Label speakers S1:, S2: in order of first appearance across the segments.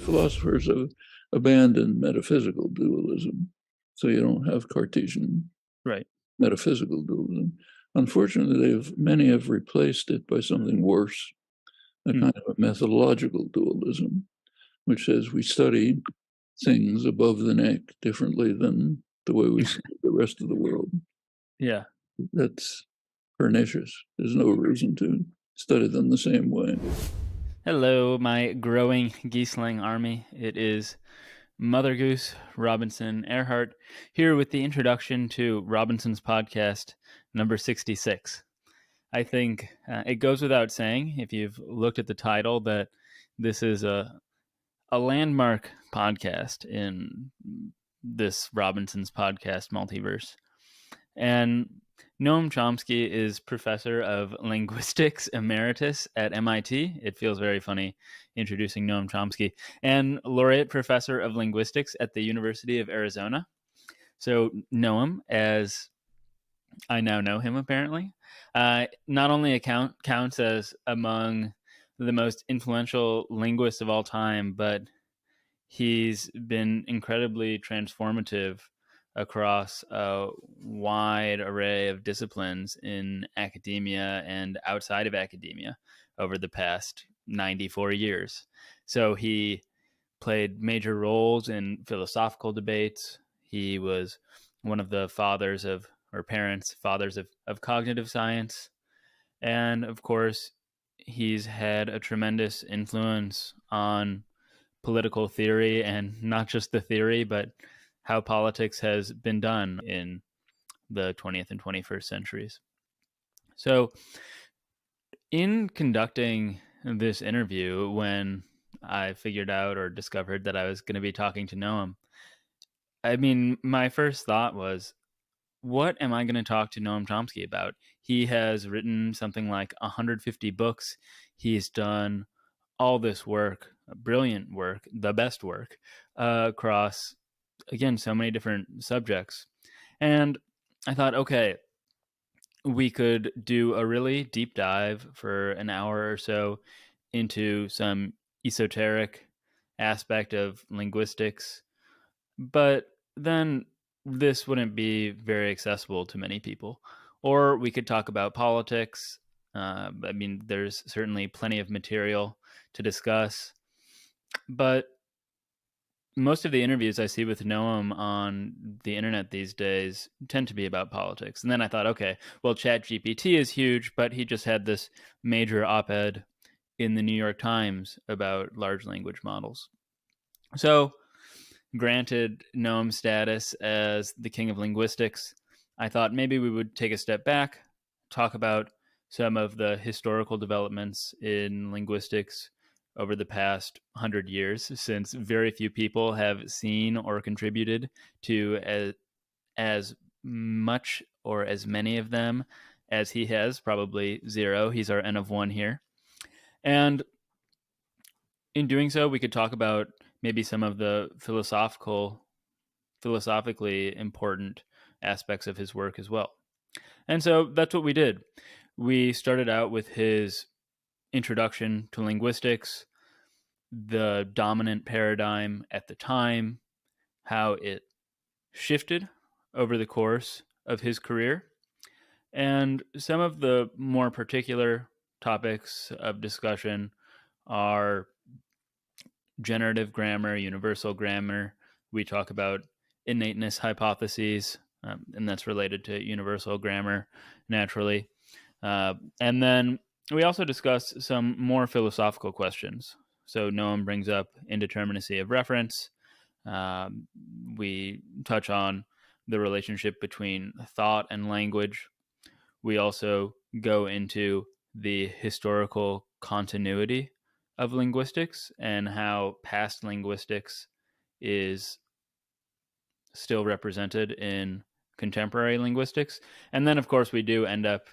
S1: philosophers have abandoned metaphysical dualism, so you don't have Cartesian
S2: Right.
S1: metaphysical dualism. Unfortunately, many have replaced it by something worse, a
S2: Hmm.
S1: kind of a methodological dualism, which says we study things above the neck differently than the way we see the rest of the world.
S2: Yeah.
S1: That's pernicious. There's no reason to study them the same way.
S2: Hello, my growing geeseling army. It is Mother Goose Robinson Earhart here with the introduction to Robinson's podcast number 66. I think it goes without saying, if you've looked at the title, that this is a landmark podcast in this Robinson's podcast multiverse. And Noam Chomsky is professor of linguistics emeritus at MIT. It feels very funny introducing Noam Chomsky, and laureate professor of linguistics at the University of Arizona. So Noam, as I now know him apparently, not only counts as among the most influential linguists of all time, but he's been incredibly transformative across a wide array of disciplines in academia and outside of academia over the past 94 years. So he played major roles in philosophical debates. He was one of the fathers of, or parents, fathers of cognitive science. And of course, he's had a tremendous influence on political theory, and not just the theory, but how politics has been done in the 20th and 21st centuries. So, in conducting this interview, when I figured out or discovered that I was going to be talking to Noam, I mean, my first thought was, what am I going to talk to Noam Chomsky about? He has written something like 150 books. He's done all this work, brilliant work, the best work, across, again, so many different subjects. And I thought, okay, we could do a really deep dive for an hour or so into some esoteric aspect of linguistics, but then this wouldn't be very accessible to many people. Or we could talk about politics. I mean, there's certainly plenty of material to discuss, but most of the interviews I see with Noam on the internet these days tend to be about politics. And then I thought, okay, well, ChatGPT is huge, but he just had this major op-ed in the New York Times about large language models. So, granted Noam's status as the king of linguistics, I thought maybe we would take a step back, talk about some of the historical developments in linguistics over the past 100 years, since very few people have seen or contributed to as much or as many of them as he has, probably zero. He's our N of one here. And in doing so, we could talk about maybe some of the philosophically important aspects of his work as well. And so that's what we did. We started out with his introduction to linguistics, the dominant paradigm at the time, how it shifted over the course of his career, and some of the more particular topics of discussion are generative grammar, universal grammar. We talk about innateness hypotheses, and that's related to universal grammar naturally. And then we also discuss some more philosophical questions. So Noam brings up indeterminacy of reference. We touch on the relationship between thought and language. We also go into the historical continuity of linguistics and how past linguistics is still represented in contemporary linguistics. And then, of course, we do end up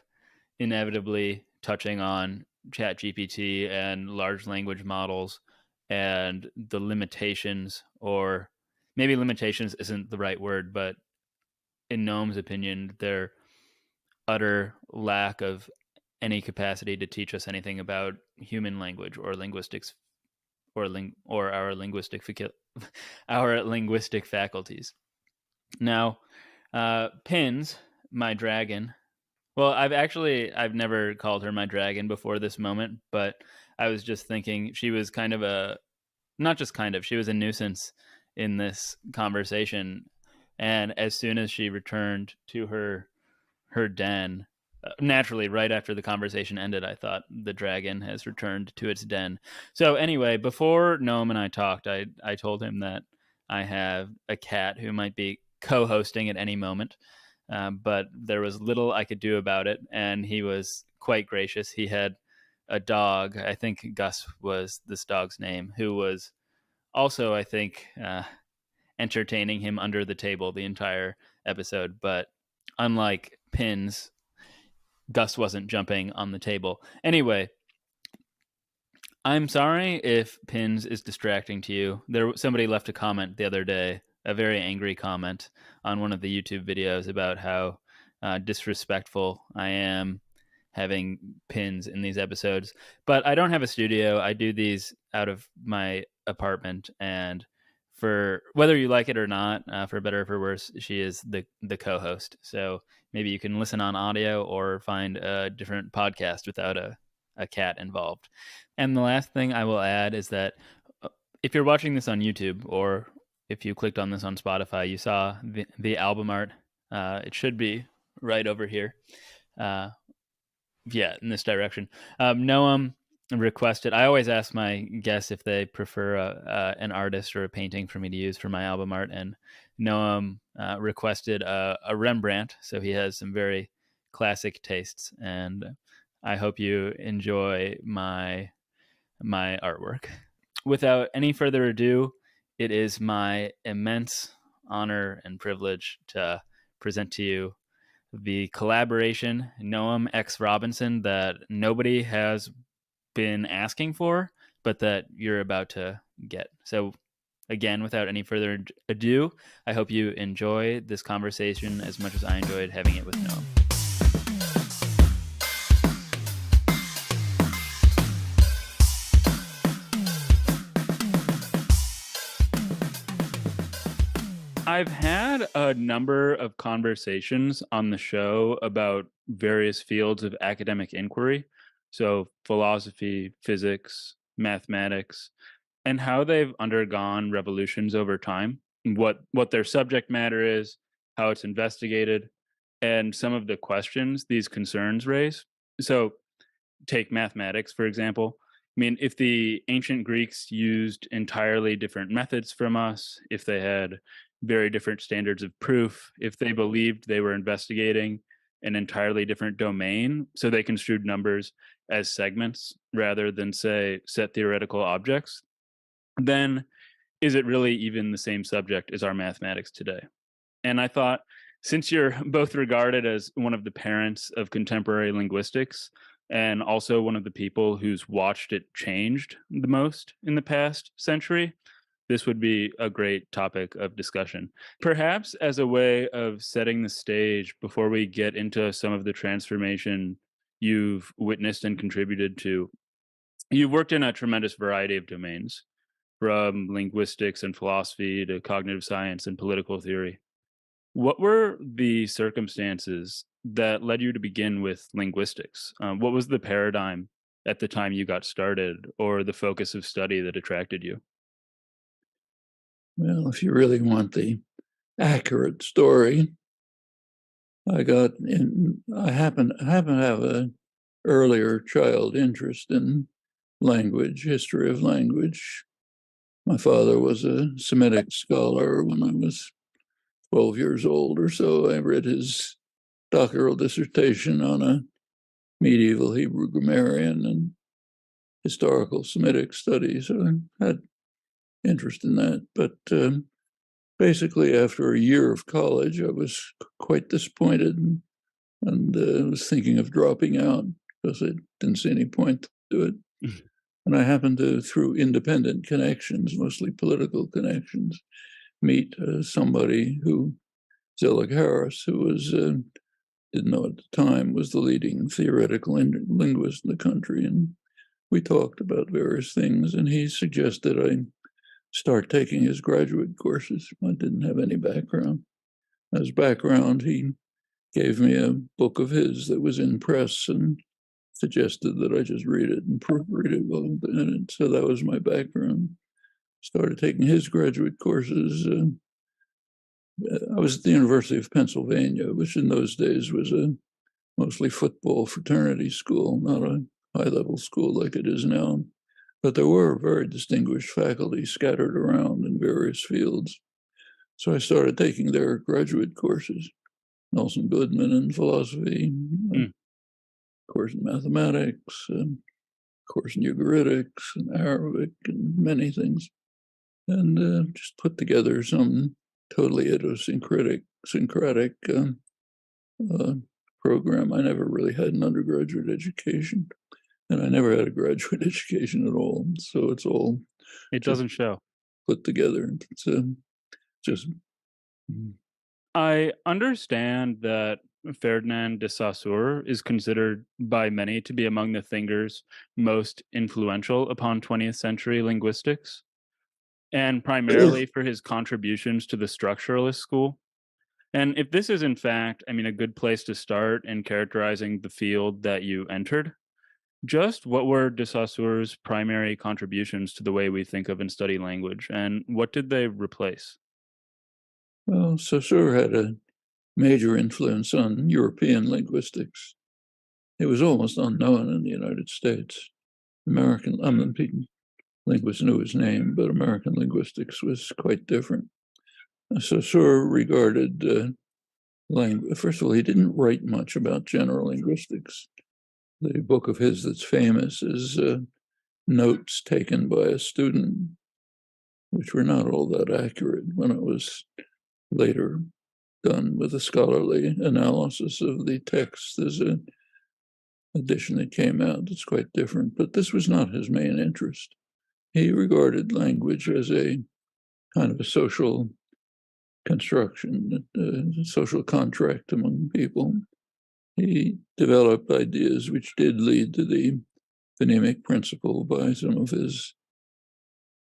S2: inevitably touching on ChatGPT and large language models and the limitations, or maybe limitations isn't the right word, but in Noam's opinion, their utter lack of any capacity to teach us anything about human language or linguistics or our our linguistic faculties. Now, Pins, my dragon. Well, I've never called her my dragon before this moment, but I was just thinking she was kind of not just kind of, she was a nuisance in this conversation. And as soon as she returned to her den, naturally, right after the conversation ended, I thought the dragon has returned to its den. So anyway, before Noam and I talked, I told him that I have a cat who might be co-hosting at any moment, but there was little I could do about it, and he was quite gracious. He had a dog, I think Gus was this dog's name, who was also, I think, entertaining him under the table the entire episode. But unlike Pins, Gus wasn't jumping on the table. Anyway, I'm sorry if Pins is distracting to you. Somebody left a comment the other day, a very angry comment on one of the YouTube videos about how disrespectful I am having Pins in these episodes. But I don't have a studio. I do these out of my apartment, and for whether you like it or not, for better or for worse, she is the co-host. So maybe you can listen on audio or find a different podcast without a cat involved. And the last thing I will add is that if you're watching this on YouTube, or if you clicked on this on Spotify, you saw the album art. It should be right over here. Yeah, in this direction. Noam requested. I always ask my guests if they prefer an artist or a painting for me to use for my album art, and Noam requested a Rembrandt. So he has some very classic tastes, and I hope you enjoy my artwork. Without any further ado, it is my immense honor and privilege to present to you the collaboration Noam X Robinson that nobody has been asking for, but that you're about to get. So again, without any further ado, I hope you enjoy this conversation as much as I enjoyed having it with Noam. I've had a number of conversations on the show about various fields of academic inquiry, so philosophy, physics, mathematics, and how they've undergone revolutions over time, what their subject matter is, how it's investigated, and some of the questions these concerns raise. So take mathematics, for example. I mean, if the ancient Greeks used entirely different methods from us, if they had very different standards of proof, if they believed they were investigating an entirely different domain, so they construed numbers as segments rather than, say, set theoretical objects, then is it really even the same subject as our mathematics today? And I thought, since you're both regarded as one of the parents of contemporary linguistics, and also one of the people who's watched it changed the most in the past century, this would be a great topic of discussion. Perhaps as a way of setting the stage before we get into some of the transformation you've witnessed and contributed to, you've worked in a tremendous variety of domains, from linguistics and philosophy to cognitive science and political theory. What were the circumstances that led you to begin with linguistics? What was the paradigm at the time you got started, or the focus of study that attracted you?
S1: Well, if you really want the accurate story, I happen to have an earlier child interest in language, history of language. My father was a Semitic scholar. When I was 12 years old or so, I read his doctoral dissertation on a medieval Hebrew grammarian and historical Semitic studies. So I had interest in that. But basically, after a year of college, I was quite disappointed and was thinking of dropping out because I didn't see any point to it. And I happened to, through independent connections, mostly political connections, meet somebody who, Zelig Harris, who was, didn't know at the time, was the leading theoretical linguist in the country. And we talked about various things, and he suggested I start taking his graduate courses. I didn't have any background. As background, he gave me a book of his that was in press and suggested that I just read it and proofread it well. And so that was my background. Started taking his graduate courses. I was at the University of Pennsylvania, which in those days was a mostly football fraternity school, not a high-level school like it is now. But there were very distinguished faculty scattered around in various fields. So I started taking their graduate courses, Nelson Goodman in philosophy,
S2: Mm.
S1: course in mathematics, course in Ugaritic and Arabic and many things, and just put together some totally idiosyncratic uh, program. I never really had an undergraduate education, and I never had a graduate education at all. So it's all
S2: It
S1: just
S2: doesn't show.
S1: put together. It's just
S2: I understand that Ferdinand de Saussure is considered by many to be among the thinkers most influential upon 20th century linguistics, and primarily for his contributions to the structuralist school. And if this is in fact, I mean, a good place to start in characterizing the field that you entered, just what were de Saussure's primary contributions to the way we think of and study language, and what did they replace?
S1: well, Saussure had a major influence on European linguistics. It was almost unknown in the United States. Linguists knew his name, but American linguistics was quite different. Saussure regarded language. First of all, he didn't write much about general linguistics. The book of his that's famous is notes taken by a student, which were not all that accurate when it was later done with a scholarly analysis of the text. There's an edition that came out that's quite different, but this was not his main interest. He regarded language as a kind of a social construction, a social contract among people. He developed ideas which did lead to the phonemic principle by some of his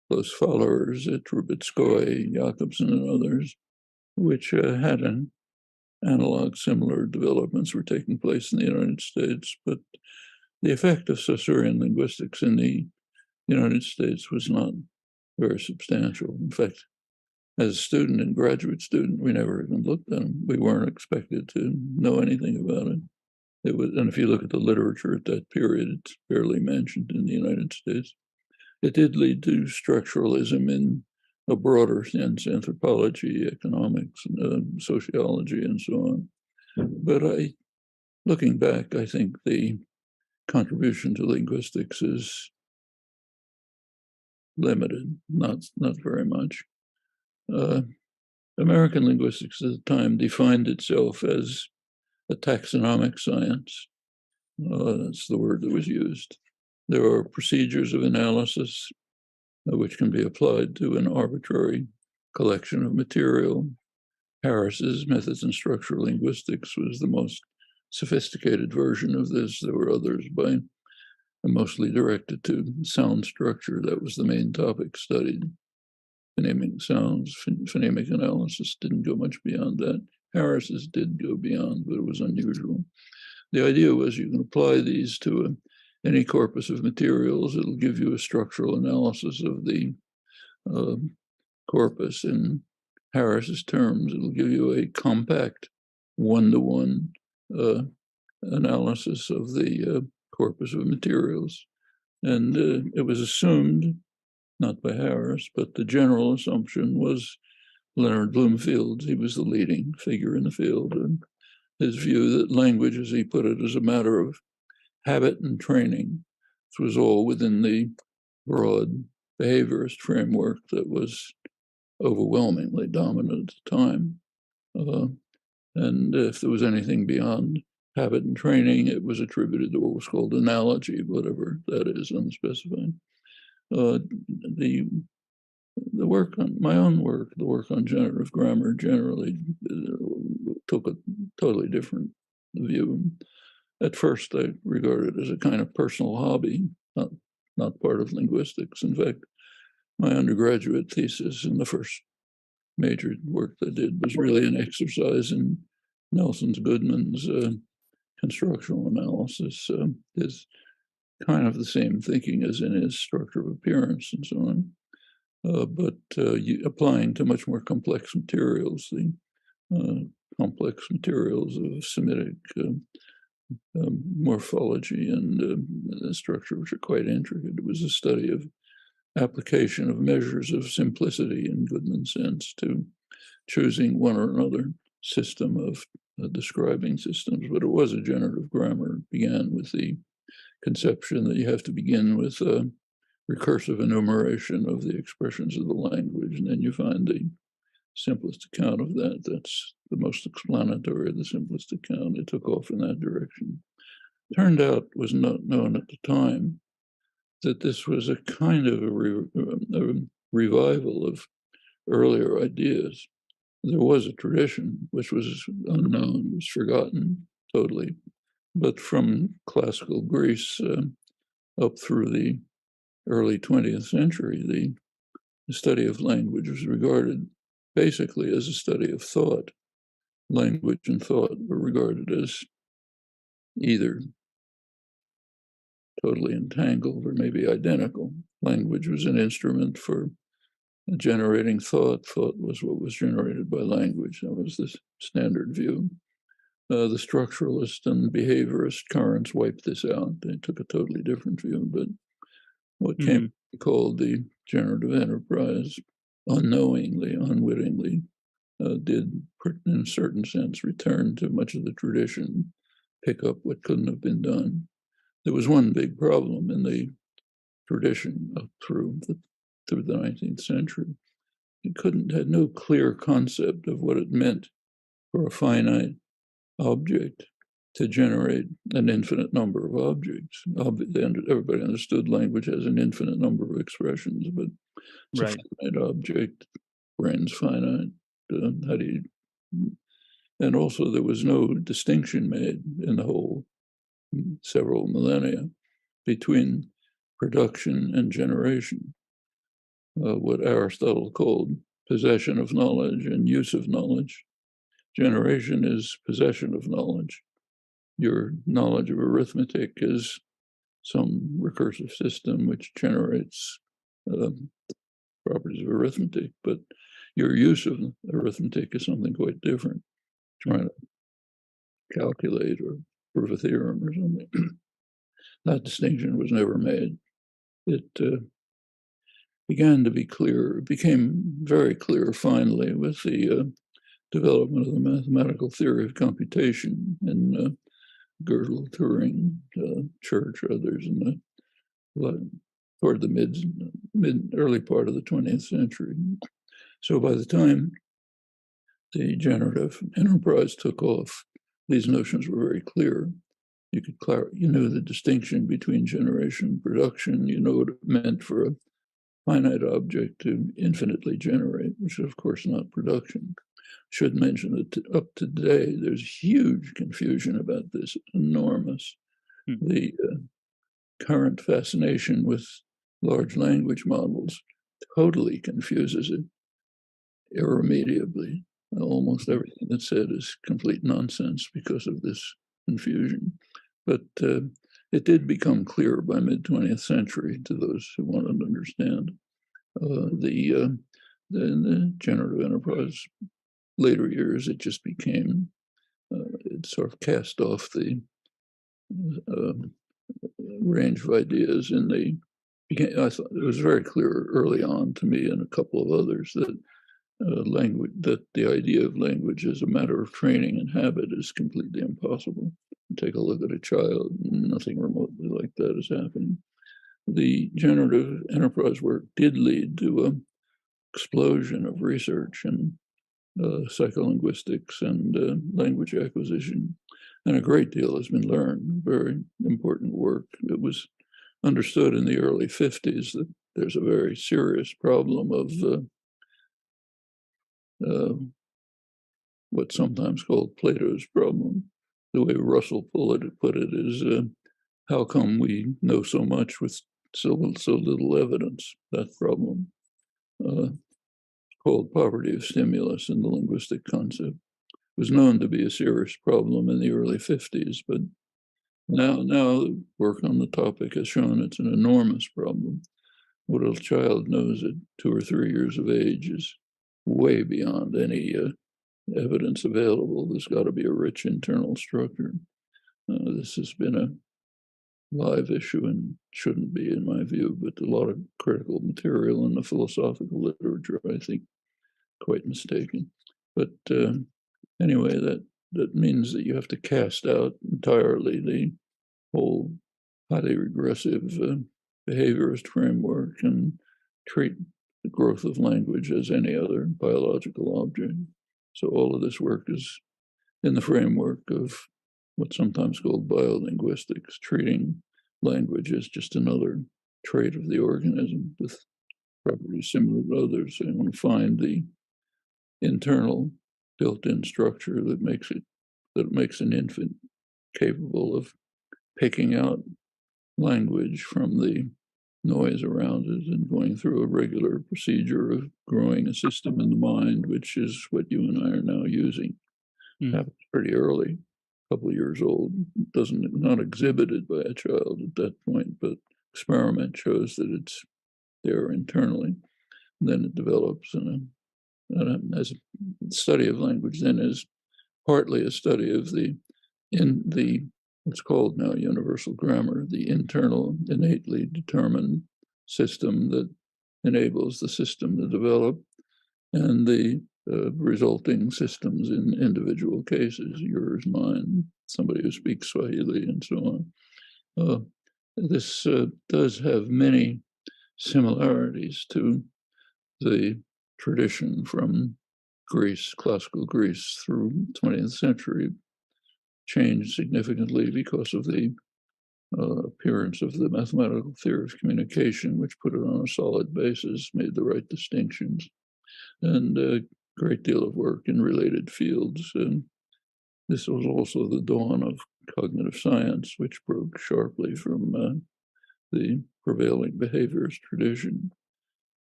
S1: close followers, Trubetskoy, Jakobson, and others, which had an analog. Similar developments were taking place in the United States, but the effect of Saussurean linguistics in the United States was not very substantial. In fact, as a student and graduate student, we never even looked at them. We weren't expected to know anything about it. It was, and if you look at the literature at that period, it's barely mentioned in the United States. It did lead to structuralism in a broader sense, anthropology, economics, sociology, and so on. But looking back, I think the contribution to linguistics is limited, not very much. Uh, American linguistics at the time defined itself as a taxonomic science. That's the word that was used. There are procedures of analysis which can be applied to an arbitrary collection of material. Harris's Methods in Structural Linguistics was the most sophisticated version of this. There were others by mostly directed to sound structure. That was the main topic studied. Phonemic sounds, phonemic analysis didn't go much beyond that. Harris's did go beyond, but it was unusual. The idea was you can apply these to any corpus of materials. It'll give you a structural analysis of the uh, corpus. In Harris's terms, it'll give you a compact one-to-one analysis of the corpus of materials. And it was assumed, not by Harris, but the general assumption was Leonard Bloomfield. He was the leading figure in the field, and his view that language, as he put it, is a matter of habit and training. This was all within the broad behaviorist framework that was overwhelmingly dominant at the time. And if there was anything beyond habit and training, it was attributed to what was called analogy, whatever that is, unspecified. The work on my own work, the work on generative grammar generally took a totally different view. At first, I regarded it as a kind of personal hobby, not not part of linguistics. In fact, my undergraduate thesis in the first major work I did was really an exercise in Nelson Goodman's constructional analysis. Is kind of the same thinking as in his structure of appearance and so on, but applying to much more complex materials, the complex materials of Semitic morphology and structure, which are quite intricate. It was a study of application of measures of simplicity in Goodman's sense to choosing one or another system of describing systems, but it was a generative grammar. It began with the conception that you have to begin with a recursive enumeration of the expressions of the language, and then you find the simplest account of that. That's the most explanatory, the simplest account. It took off in that direction. Turned out, was not known at the time, that this was a kind of a revival of earlier ideas. There was a tradition which was unknown, was forgotten totally, but from classical Greece up through the early 20th century, the study of language was regarded basically as a study of thought. Language and thought were regarded as either totally entangled or maybe identical. Language was an instrument for generating thought. Thought was what was generated by language. That was the standard view. The structuralist and behaviorist currents wiped this out. They took a totally different view. But what came to be called the generative enterprise, unknowingly, unwittingly, did, in a certain sense, return to much of the tradition, pick up what couldn't have been done. There was one big problem in the tradition up through the 19th century. It had no clear concept of what it meant for a finite object to generate an infinite number of objects. Everybody understood language has an infinite number of expressions, but it's a finite object, brain's finite. How do you? And also there was no distinction made in the whole several millennia between production and generation. What Aristotle called possession of knowledge and use of knowledge. Generation is possession of knowledge. Your knowledge of arithmetic is some recursive system which generates properties of arithmetic, but your use of arithmetic is something quite different, trying to calculate or prove a theorem or something. That distinction was never made. It began to be clear. It became very clear finally with the development of the mathematical theory of computation in Gödel, Turing, Church, others in toward the early part of the 20th century. So by the time the generative enterprise took off, these notions were very clear. You knew the distinction between generation and production. You know what it meant for a finite object to infinitely generate, which is of course not production. Should mention that up to today, there's huge confusion about this, enormous. The current fascination with large language models totally confuses it irremediably. Almost everything that's said is complete nonsense because of this confusion. But it did become clear by mid-20th century to those who wanted to understand the generative enterprise. Later years, it just became, it sort of cast off the range of ideas I thought it was very clear early on to me and a couple of others that that the idea of language as a matter of training and habit is completely impossible. Take a look at a child, nothing remotely like that is happening. The generative enterprise work did lead to an explosion of research in psycholinguistics and language acquisition, and a great deal has been learned. Very important work. It was understood in the early 50s that there's a very serious problem of what's sometimes called Plato's problem. The way Russell put it is, how come we know so much with so little evidence, that problem, called poverty of stimulus in the linguistic concept. It was known to be a serious problem in the early 50s, but now work on the topic has shown it's an enormous problem. What a child knows at 2 or 3 years of age is way beyond any evidence available. There's got to be a rich internal structure. This has been a live issue and shouldn't be, in my view, but a lot of critical material in the philosophical literature, I think, quite mistaken. But anyway, that means that you have to cast out entirely the whole highly regressive behaviorist framework and treat the growth of language as any other biological object. So all of this work is in the framework of what's sometimes called biolinguistics, treating language as just another trait of the organism with properties similar to others. So you want to find the internal built-in structure that makes an infant capable of picking out language from the noise around it and going through a regular procedure of growing a system in the mind, which is what you and I are now using. Happens pretty early, a couple of years old. Not exhibited by a child at that point, but experiment shows that it's there internally. And then it develops, and as a study of language then is partly a study of what's called now universal grammar, the internal innately determined system that enables the system to develop, and the resulting systems in individual cases, yours, mine, somebody who speaks Swahili, and so on. This does have many similarities to the tradition from Greece, classical Greece, through 20th century, changed significantly because of the appearance of the mathematical theory of communication, which put it on a solid basis, made the right distinctions, and a great deal of work in related fields. And this was also the dawn of cognitive science, which broke sharply from the prevailing behaviorist tradition.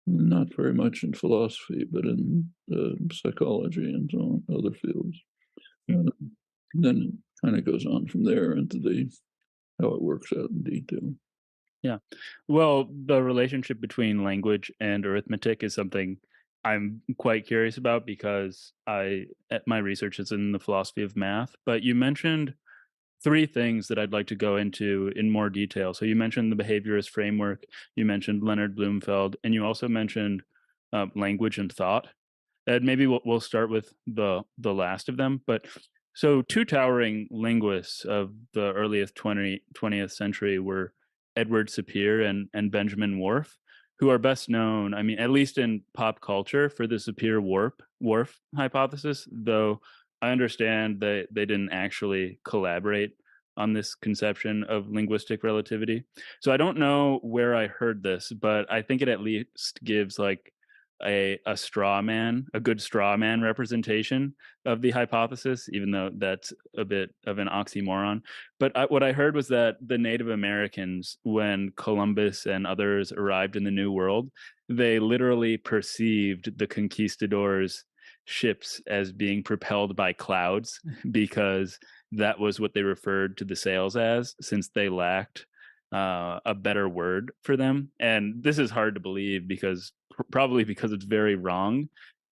S1: Not very much in philosophy, but in psychology and so on, other fields. Then it kind of goes on from there into how it works out in detail.
S2: Yeah. Well, the relationship between language and arithmetic is something I'm quite curious about because my research is in the philosophy of math. But you mentioned three things that I'd like to go into in more detail. So you mentioned the behaviorist framework, you mentioned Leonard Bloomfeld, and you also mentioned language and thought. And maybe we'll start with the last of them. But so two towering linguists of the earliest 20th century were Edward Sapir and Benjamin Whorf, who are best known, I mean, at least in pop culture, for the Sapir-Whorf hypothesis, though I understand that they didn't actually collaborate on this conception of linguistic relativity. So I don't know where I heard this, but I think it at least gives like a good straw man representation of the hypothesis, even though that's a bit of an oxymoron. But what I heard was that the Native Americans, when Columbus and others arrived in the New World, they literally perceived the conquistadors' ships as being propelled by clouds because that was what they referred to the sails as, since they lacked a better word for them. And this is hard to believe probably because it's very wrong.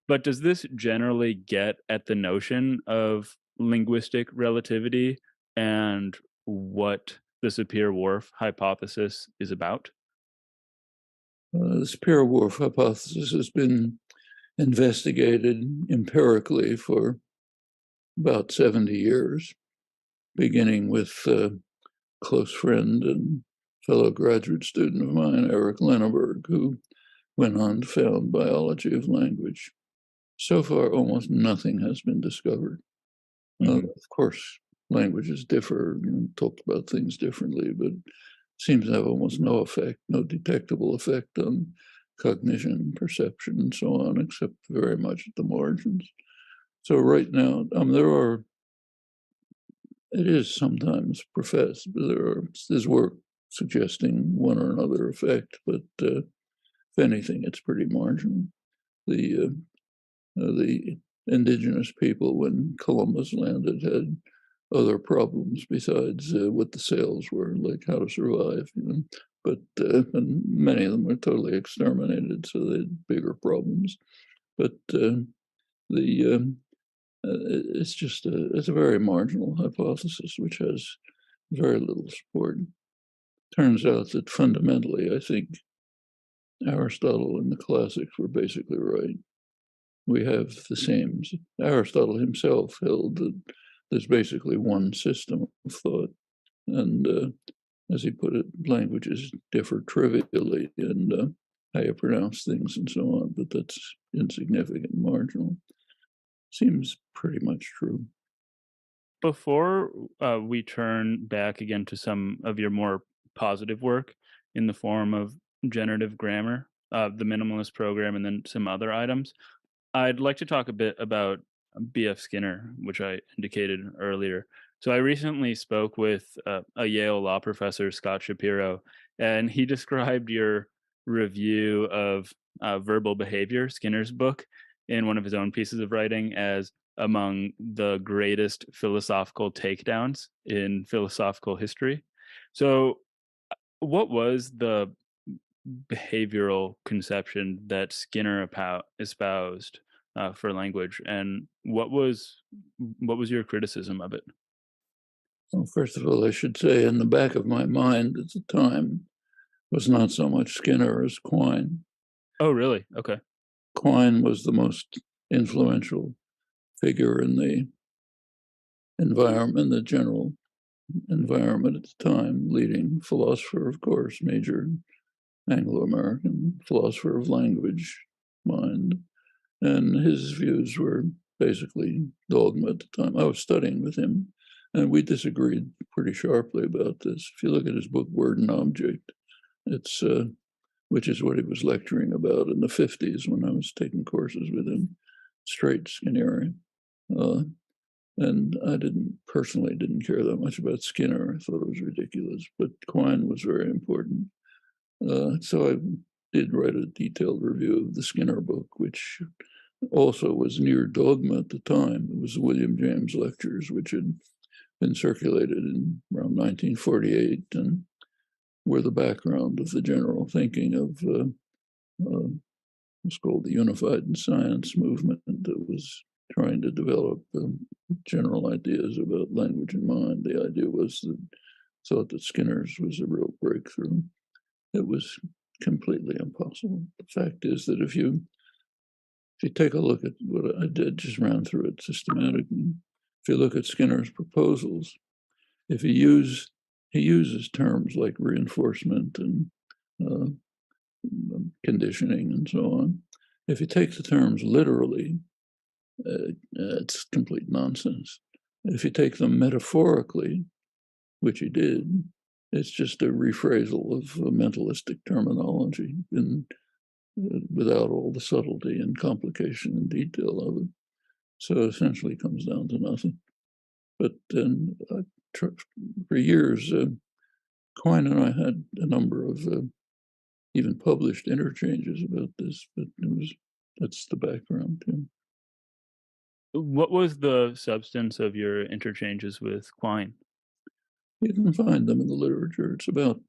S2: But does this generally get at the notion of linguistic relativity and what the Sapir-Whorf hypothesis is about?
S1: The Sapir-Whorf hypothesis has been investigated empirically for about 70 years, beginning with a close friend and fellow graduate student of mine, Eric Lenneberg, who went on to found biology of language. So far, almost nothing has been discovered. Of course, languages differ, talk about things differently, but seems to have almost no effect, no detectable effect on cognition, perception, and so on, except very much at the margins. So right now, it is sometimes professed, but there's work suggesting one or another effect, but if anything, it's pretty marginal. The indigenous people, when Columbus landed, had other problems besides what the sales were, like how to survive, But and many of them were totally exterminated, so they had bigger problems. But it's a very marginal hypothesis, which has very little support. Turns out that fundamentally, I think Aristotle and the classics were basically right. We have the same. Aristotle himself held that there's basically one system of thought, and as he put it, languages differ trivially in how you pronounce things and so on, but that's insignificant, marginal. Seems pretty much true.
S2: Before we turn back again to some of your more positive work in the form of generative grammar, the minimalist program, and then some other items, I'd like to talk a bit about B.F. Skinner, which I indicated earlier. So I recently spoke with a Yale law professor, Scott Shapiro, and he described your review of Verbal Behavior, Skinner's book, in one of his own pieces of writing as among the greatest philosophical takedowns in philosophical history. So, what was the behavioral conception that Skinner espoused for language, and what was your criticism of it?
S1: Well, first of all, I should say in the back of my mind at the time was not so much Skinner as Quine.
S2: Oh, really? Okay.
S1: Quine was the most influential figure in the environment, the general environment at the time, leading philosopher, of course, major Anglo-American philosopher of language, mind. And his views were basically dogma at the time. I was studying with him, and we disagreed pretty sharply about this. If you look at his book, Word and Object, it's which is what he was lecturing about in the 50s when I was taking courses with him, straight Skinnerian. And I didn't care that much about Skinner. I thought it was ridiculous, but Quine was very important. So I did write a detailed review of the Skinner book, which also was near dogma at the time. It was the William James lectures, which had been circulated in around 1948 and were the background of the general thinking of what's called the Unified in Science movement that was trying to develop general ideas about language and mind. The idea was that thought that Skinner's was a real breakthrough. It was completely impossible. The fact is that if you take a look at what I did, just ran through it systematically. If you look at Skinner's proposals, if he uses terms like reinforcement and uh, conditioning and so on. If you take the terms literally, it's complete nonsense. If you take them metaphorically, which he did, it's just a rephrasal of mentalistic terminology and without all the subtlety and complication and detail of it. So essentially, it comes down to nothing. But then for years, Quine and I had a number of even published interchanges about this, but that's the background. Yeah.
S2: What was the substance of your interchanges with Quine?
S1: You can find them in the literature. It's about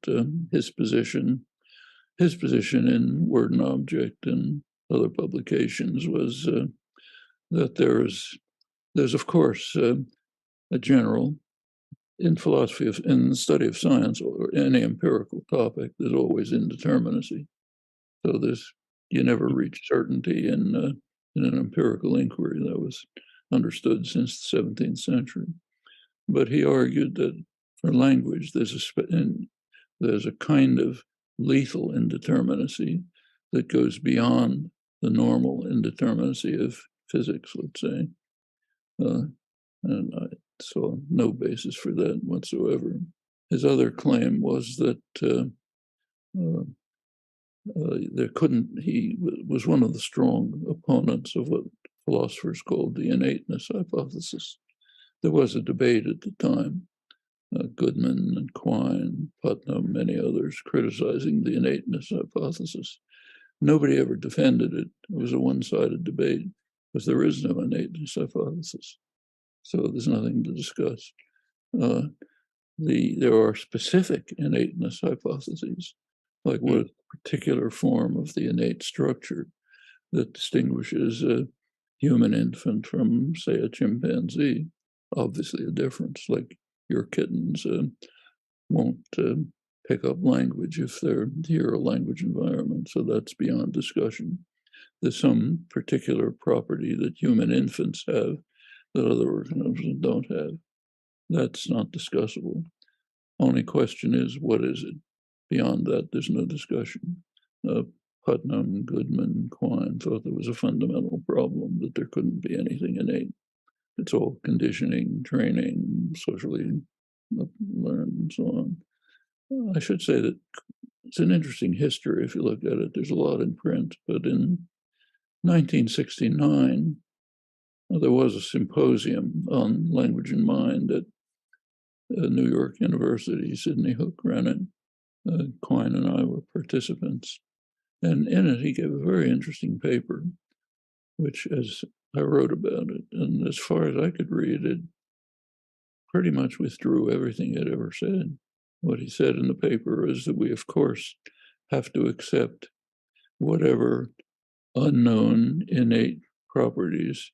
S1: his position. His position in Word and Object and other publications was that there's of course a general in philosophy in the study of science or any empirical topic. There's always indeterminacy. So you never reach certainty in an empirical inquiry. That was understood since the 17th century. But he argued that for language, there's a kind of lethal indeterminacy that goes beyond the normal indeterminacy of physics, let's say. And I saw no basis for that whatsoever. His other claim was that he was one of the strong opponents of what philosophers called the innateness hypothesis. There was a debate at the time Goodman and Quine, Putnam, many others, criticizing the innateness hypothesis. Nobody ever defended it. It was a one-sided debate because there is no innateness hypothesis. So there's nothing to discuss. There are specific innateness hypotheses, like what particular form of the innate structure that distinguishes a human infant from, say, a chimpanzee. Obviously a difference, like your kittens won't pick up language if they're near a language environment, so that's beyond discussion. There's some particular property that human infants have that other organisms don't have. That's not discussable. Only question is, what is it? Beyond that, there's no discussion. Putnam, Goodman, Quine thought there was a fundamental problem, that there couldn't be anything innate. It's all conditioning, training, socially learned, and so on. I should say that it's an interesting history if you look at it. There's a lot in print, but in 1969, there was a symposium on language and mind at New York University. Sidney Hook ran it. Quine and I were participants. And in it, he gave a very interesting paper, which, as I wrote about it, and as far as I could read, it pretty much withdrew everything he'd ever said. What he said in the paper is that we, of course, have to accept whatever unknown innate properties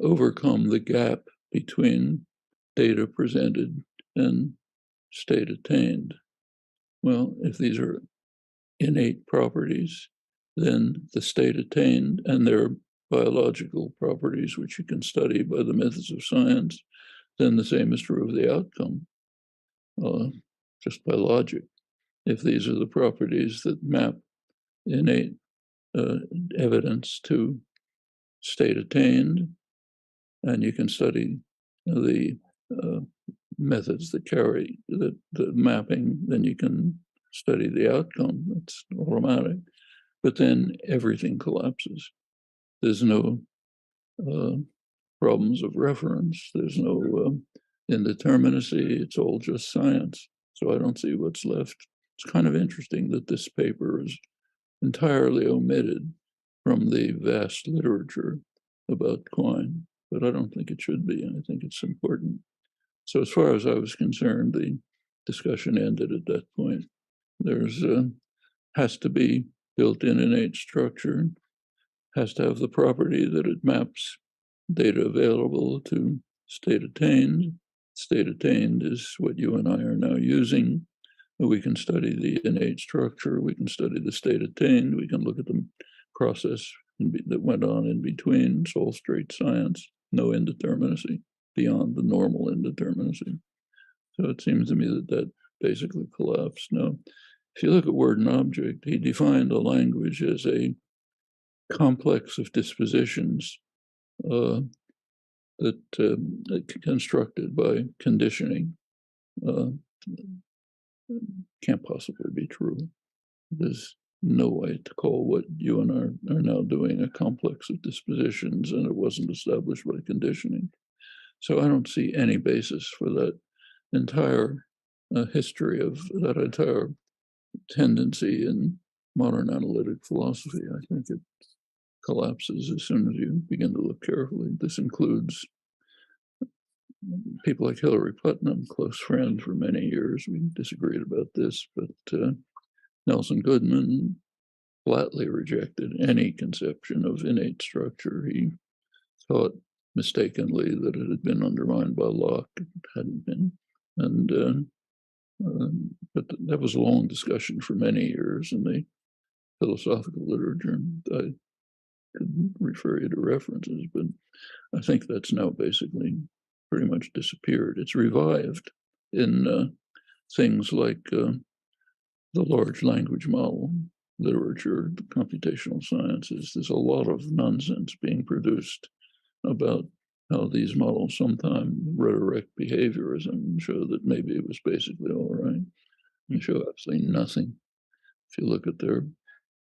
S1: overcome the gap between data presented and state attained. Well, if these are innate properties, then the state attained and their biological properties, which you can study by the methods of science, then the same is true of the outcome, just by logic. If these are the properties that map innate evidence to state attained, and you can study the methods that carry the mapping, then you can study the outcome. It's automatic. But then everything collapses. There's no problems of reference. There's no indeterminacy. It's all just science. So I don't see what's left. It's kind of interesting that this paper is entirely omitted from the vast literature about Quine, but I don't think it should be. I think it's important. So as far as I was concerned, the discussion ended at that point. There's has to be built-in innate structure, has to have the property that it maps data available to state attained. State attained is what you and I are now using. We can study the innate structure, we can study the state attained, we can look at the process that went on in between. It's all straight science, no indeterminacy beyond the normal indeterminacy. So it seems to me that that basically collapsed. Now, if you look at word and object, he defined a language as a complex of dispositions constructed by conditioning. Can't possibly be true. There's no way to call what you and I are now doing a complex of dispositions, and it wasn't established by conditioning. So I don't see any basis for that entire history of that entire tendency in modern analytic philosophy. I think it collapses as soon as you begin to look carefully. This includes people like Hillary Putnam, close friend for many years. We disagreed about this, but Nelson Goodman flatly rejected any conception of innate structure. He thought mistakenly that it had been undermined by Locke. It hadn't been. And but that was a long discussion for many years in the philosophical literature. I could refer you to references, but I think that's now basically pretty much disappeared. It's revived in things like the large language model literature, the computational sciences. There's a lot of nonsense being produced about how these models sometimes resurrect behaviorism and show that maybe it was basically all right. They show absolutely nothing. If you look at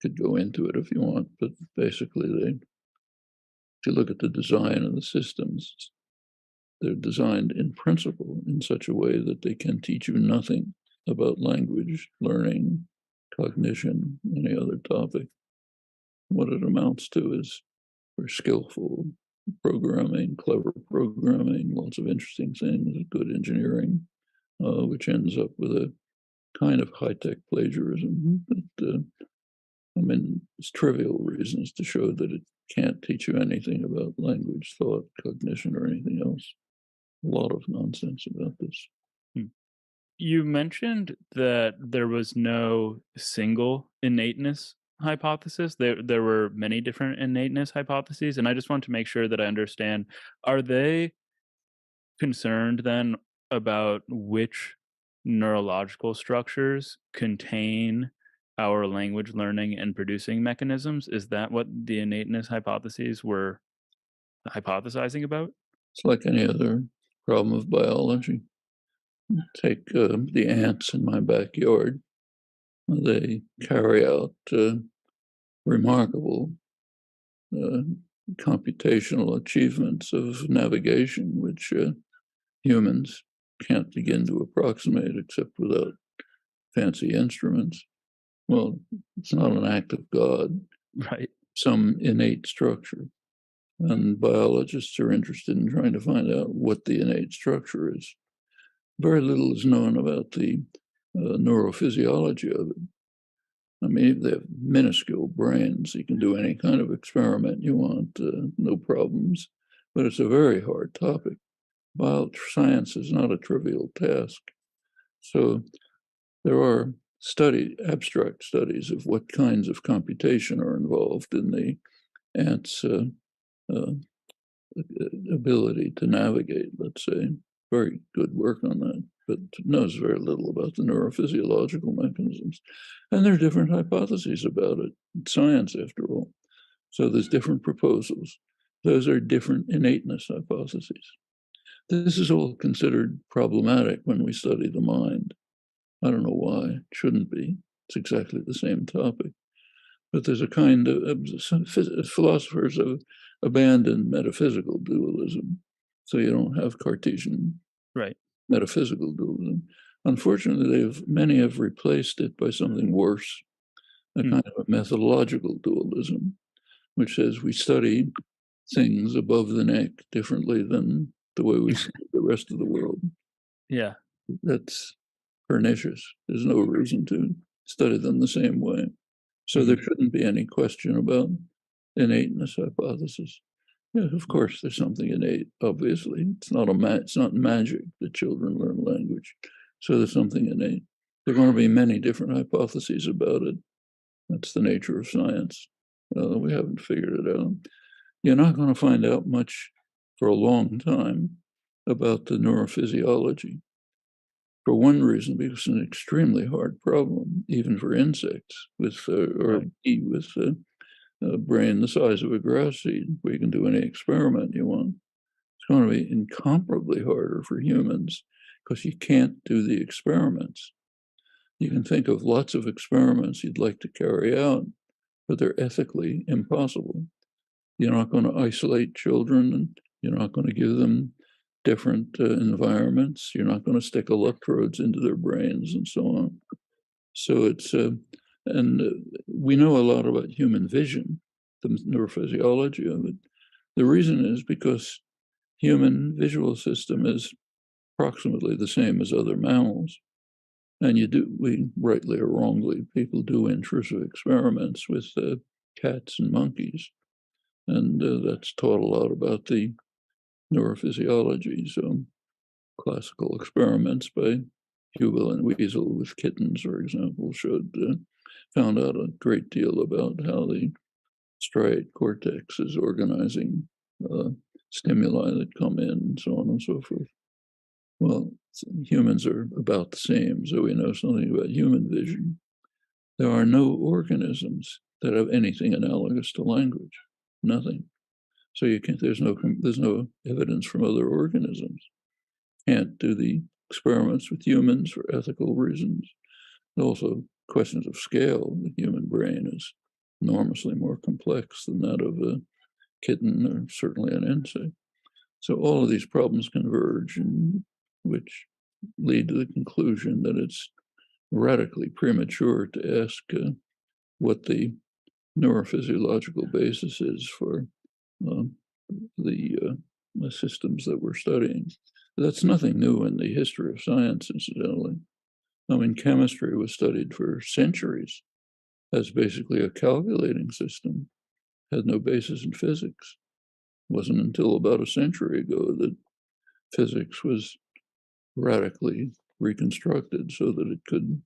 S1: could go into it if you want, but basically if you look at the design of the systems, they're designed in principle in such a way that they can teach you nothing about language, learning, cognition, any other topic. What it amounts to is for skillful programming, clever programming, lots of interesting things, good engineering, which ends up with a kind of high-tech plagiarism. But it's trivial reasons to show that it can't teach you anything about language, thought, cognition, or anything else. A lot of nonsense about this.
S2: You mentioned that there was no single innateness hypothesis. There were many different innateness hypotheses, and I just want to make sure that I understand. Are they concerned then about which neurological structures contain our language learning and producing mechanisms? Is that what the innateness hypotheses were hypothesizing about?
S1: It's like any other problem of biology. Take the ants in my backyard. They carry out remarkable computational achievements of navigation, which humans can't begin to approximate except without fancy instruments. Well, it's not an act of God,
S2: Right.
S1: some innate structure. And biologists are interested in trying to find out what the innate structure is. Very little is known about the neurophysiology of it. I mean, they have minuscule brains. You can do any kind of experiment you want, no problems. But it's a very hard topic. Science is not a trivial task. So there are abstract studies of what kinds of computation are involved in the ants' ability to navigate, let's say. Very good work on that, but knows very little about the neurophysiological mechanisms. And there are different hypotheses about it. It's science, after all. So there's different proposals. Those are different innateness hypotheses. This is all considered problematic when we study the mind. I don't know why. It shouldn't be. It's exactly the same topic. But there's a kind of philosophers have abandoned metaphysical dualism, so you don't have Cartesian
S2: Right.
S1: metaphysical dualism. Unfortunately, many have replaced it by something worse, a kind of a methodological dualism, which says we study things above the neck differently than the way we see the rest of the world.
S2: Yeah.
S1: That's pernicious. There's no reason to study them the same way. So there shouldn't be any question about innateness hypothesis. Yeah, of course, there's something innate. Obviously, it's not magic that children learn language. So there's something innate. There are going to be many different hypotheses about it. That's the nature of science. We haven't figured it out. You're not going to find out much for a long time about the neurophysiology. For one reason, because it's an extremely hard problem, even for insects with a brain the size of a grass seed, where you can do any experiment you want. It's going to be incomparably harder for humans because you can't do the experiments. You can think of lots of experiments you'd like to carry out, but they're ethically impossible. You're not going to isolate children, and you're not going to give them different environments. You're not going to stick electrodes into their brains and so on. So we know a lot about human vision, the neurophysiology of it. The reason is because human visual system is approximately the same as other mammals. And we rightly or wrongly, people do intrusive experiments with cats and monkeys. And that's taught a lot about the neurophysiology. So classical experiments by Hubel and Wiesel with kittens, for example, found out a great deal about how the striate cortex is organizing stimuli that come in and so on and so forth. Well, humans are about the same, so we know something about human vision. There are no organisms that have anything analogous to language, nothing. So there's no evidence from other organisms. Can't do the experiments with humans for ethical reasons. And also questions of scale. The human brain is enormously more complex than that of a kitten or certainly an insect. So all of these problems converge, and which lead to the conclusion that it's radically premature to ask what the neurophysiological basis is for um, the systems that we're studying. That's nothing new in the history of science, incidentally. I mean, chemistry was studied for centuries as basically a calculating system, had no basis in physics. It wasn't until about a century ago that physics was radically reconstructed so that it could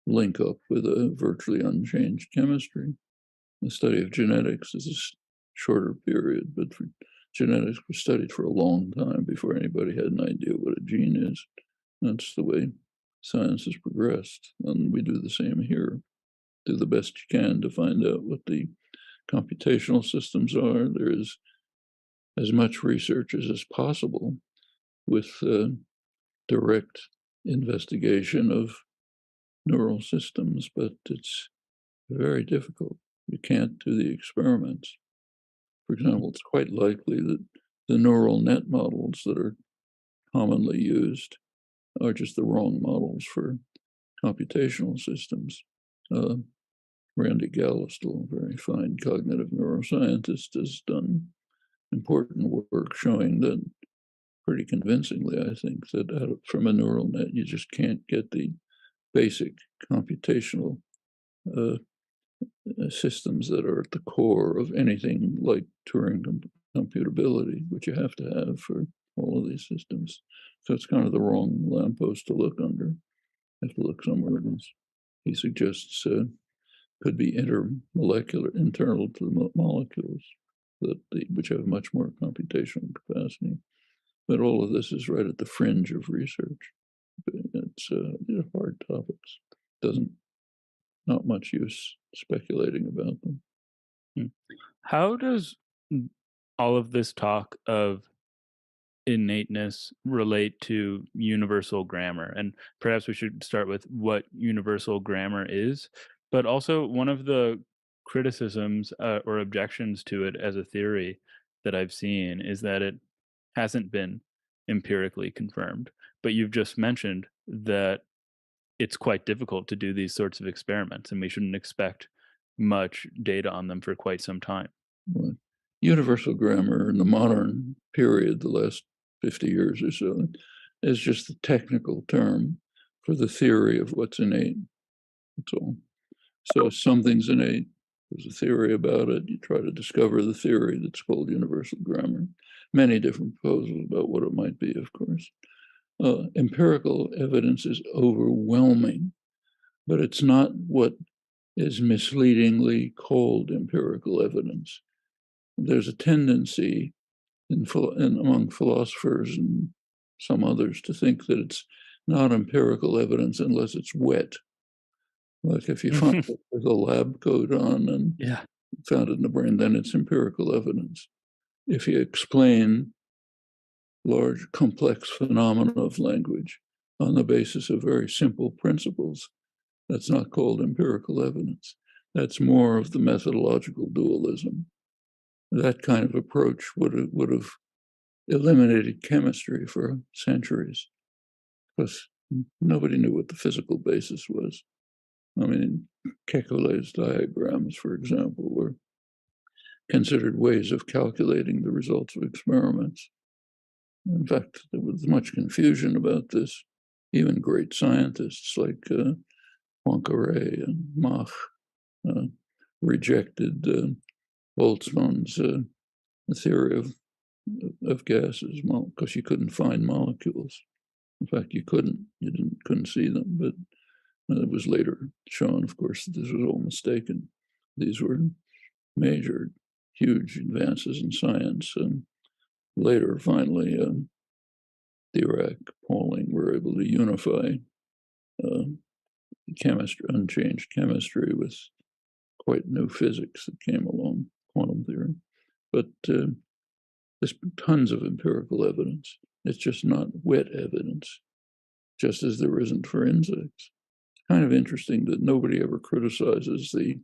S1: link up with a virtually unchanged chemistry. The study of genetics is a shorter period, but genetics was studied for a long time before anybody had an idea what a gene is. That's the way science has progressed, and we do the same here. Do the best you can to find out what the computational systems are. There is as much research as is possible with direct investigation of neural systems, but it's very difficult. You can't do the experiments. For example, it's quite likely that the neural net models that are commonly used are just the wrong models for computational systems. Randy Gallistel, a very fine cognitive neuroscientist, has done important work showing that pretty convincingly, I think, that from a neural net, you just can't get the basic computational systems that are at the core of anything like Turing computability, which you have to have for all of these systems. So it's kind of the wrong lamppost to look under. You have to look somewhere else. He suggests could be intermolecular, internal to the molecules, which have much more computational capacity. But all of this is right at the fringe of research. It's hard topics. Not much use speculating about them.
S2: How does all of this talk of innateness relate to universal grammar? And perhaps we should start with what universal grammar is, but also one of the criticisms or objections to it as a theory that I've seen is that it hasn't been empirically confirmed. But you've just mentioned that it's quite difficult to do these sorts of experiments, and we shouldn't expect much data on them for quite some time.
S1: Well, universal grammar in the modern period, the last 50 years or so, is just the technical term for the theory of what's innate. That's all. So something's innate. There's a theory about it. You try to discover the theory that's called universal grammar. Many different proposals about what it might be, of course. Empirical evidence is overwhelming, but it's not what is misleadingly called empirical evidence. There's a tendency among philosophers and some others to think that it's not empirical evidence unless it's wet. Like if you find it with a lab coat on and
S2: Yeah.
S1: found it in the brain, then it's empirical evidence. If you explain large, complex phenomena of language on the basis of very simple principles, that's not called empirical evidence. That's more of the methodological dualism. That kind of approach would have eliminated chemistry for centuries because nobody knew what the physical basis was. I mean, Kekulé's diagrams, for example, were considered ways of calculating the results of experiments. In fact, there was much confusion about this. Even great scientists like Poincaré and Mach rejected Boltzmann's theory of gases because you couldn't find molecules. In fact, you couldn't see them, but it was later shown, of course, that this was all mistaken. These were major, huge advances in science, and later, finally, Dirac, Pauling were able to unify chemistry, unchanged chemistry, with quite new physics that came along, quantum theory. But there's tons of empirical evidence. It's just not wet evidence, just as there isn't for insects. Kind of interesting that nobody ever criticizes the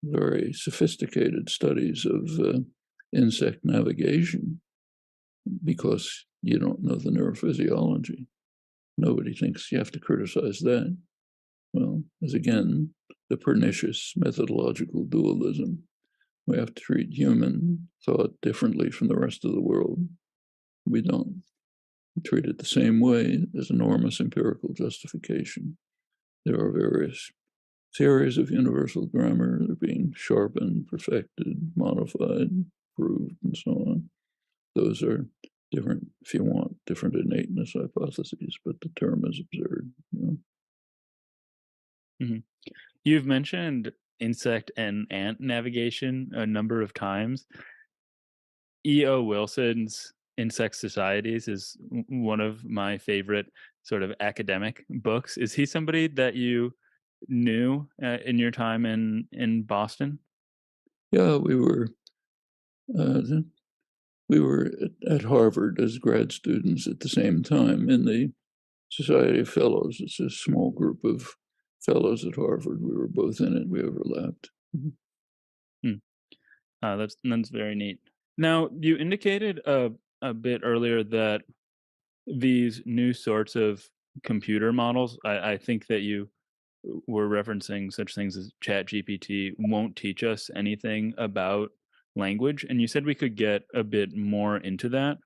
S1: very sophisticated studies of insect navigation because you don't know the neurophysiology. Nobody thinks you have to criticize that. Well, as again, the pernicious methodological dualism. We have to treat human thought differently from the rest of the world. We don't. We treat it the same way. There's enormous empirical justification. There are various theories of universal grammar that are being sharpened, perfected, modified, proved, and so on. Those are different, if you want, different innateness hypotheses, but the term is absurd.
S2: Mhm. You've mentioned insect and ant navigation a number of times. E.O. Wilson's Insect Societies is one of my favorite sort of academic books. Is he somebody that you knew in your time in Boston?
S1: Yeah, uh, we were at Harvard as grad students at the same time in the Society of Fellows. It's a small group of fellows at Harvard. We were both in it. We overlapped. Mhm.
S2: Hmm. That's very neat. Now, you indicated a bit earlier that these new sorts of computer models, I think that you were referencing such things as ChatGPT, won't teach us anything about language. And you said we could get a bit more into that.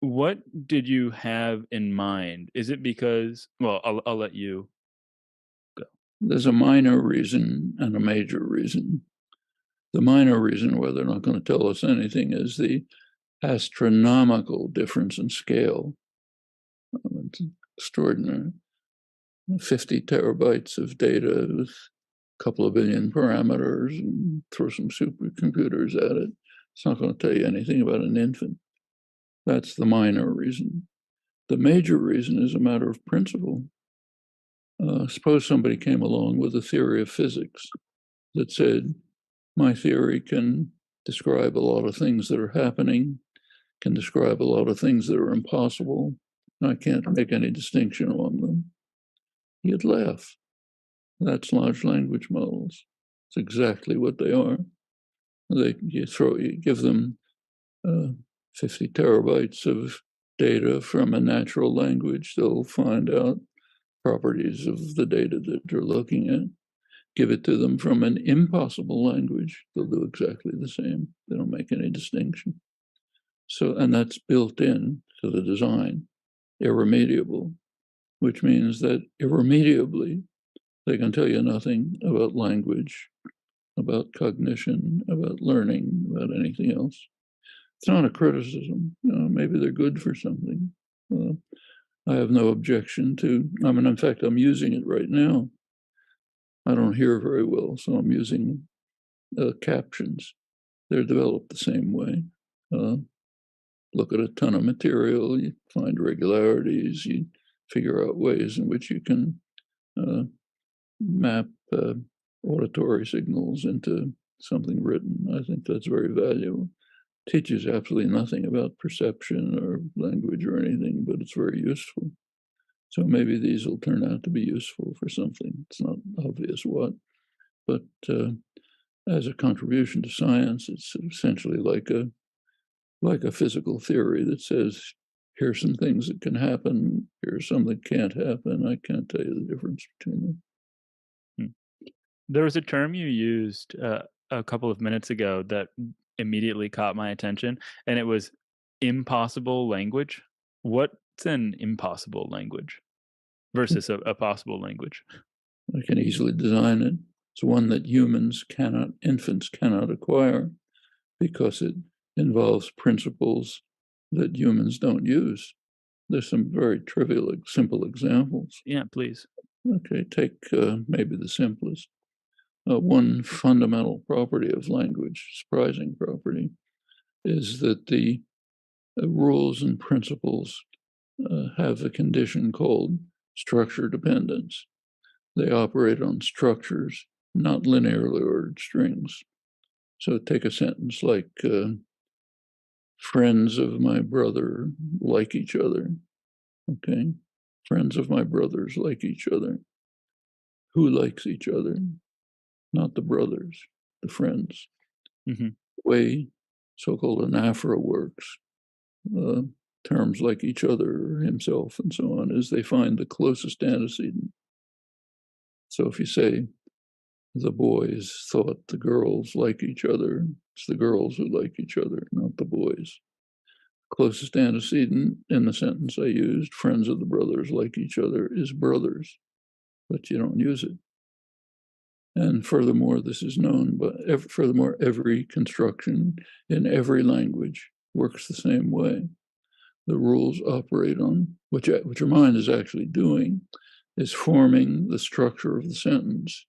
S2: What did you have in mind? Is it because, well, I'll let you go.
S1: There's a minor reason and a major reason. The minor reason why they're not going to tell us anything is the astronomical difference in scale. It's extraordinary. 50 terabytes of data with a couple of billion parameters and throw some supercomputers at it. It's not going to tell you anything about an infant. That's the minor reason. The major reason is a matter of principle. Suppose somebody came along with a theory of physics that said, my theory can describe a lot of things that are happening, can describe a lot of things that are impossible, and I can't make any distinction among them. You'd laugh. That's large language models. It's exactly what they are. You give them 50 terabytes of data from a natural language, they'll find out properties of the data that they're looking at. Give it to them from an impossible language, they'll do exactly the same. They don't make any distinction. So, and that's built in to the design, irremediable, which means that irremediably they can tell you nothing about language, about cognition, about learning, about anything else. It's not a criticism. Maybe they're good for something. Uh, I have no objection to. In fact, I'm using it right now. I don't hear very well, so I'm using captions. They're developed the same way. Uh, Look at a ton of material, you find irregularities, you figure out ways in which you can uh, map auditory signals into something written. I think that's very valuable. Teaches absolutely nothing about perception or language or anything, but it's very useful. So maybe these will turn out to be useful for something. It's not obvious what, but as a contribution to science, it's essentially like a physical theory that says, here's some things that can happen, here's some that can't happen. I can't tell you the difference between them.
S2: Hmm. There was a term you used a couple of minutes ago that immediately caught my attention, and it was impossible language. What's an impossible language versus a possible language?
S1: I can easily design it. It's one that infants cannot acquire because it involves principles that humans don't use. There's some very trivial, simple examples.
S2: Yeah, please.
S1: Okay, take maybe the simplest. One fundamental property of language, surprising property, is that the rules and principles have a condition called structure dependence. They operate on structures, not linearly ordered strings. So take a sentence like, friends of my brother like each other. Okay. Friends of my brothers like each other. Who likes each other? Not the brothers, the friends.
S2: Hmm.
S1: The way so-called anaphora works, terms like each other, himself, and so on, is they find the closest antecedent. So if you say the boys thought the girls like each other, it's the girls who like each other, not the boys. Closest antecedent in the sentence I used, friends of the brothers like each other, is brothers, but you don't use it. And furthermore, this is known, but furthermore, every construction in every language works the same way. The rules operate on, what your mind is actually doing, is forming the structure of the sentence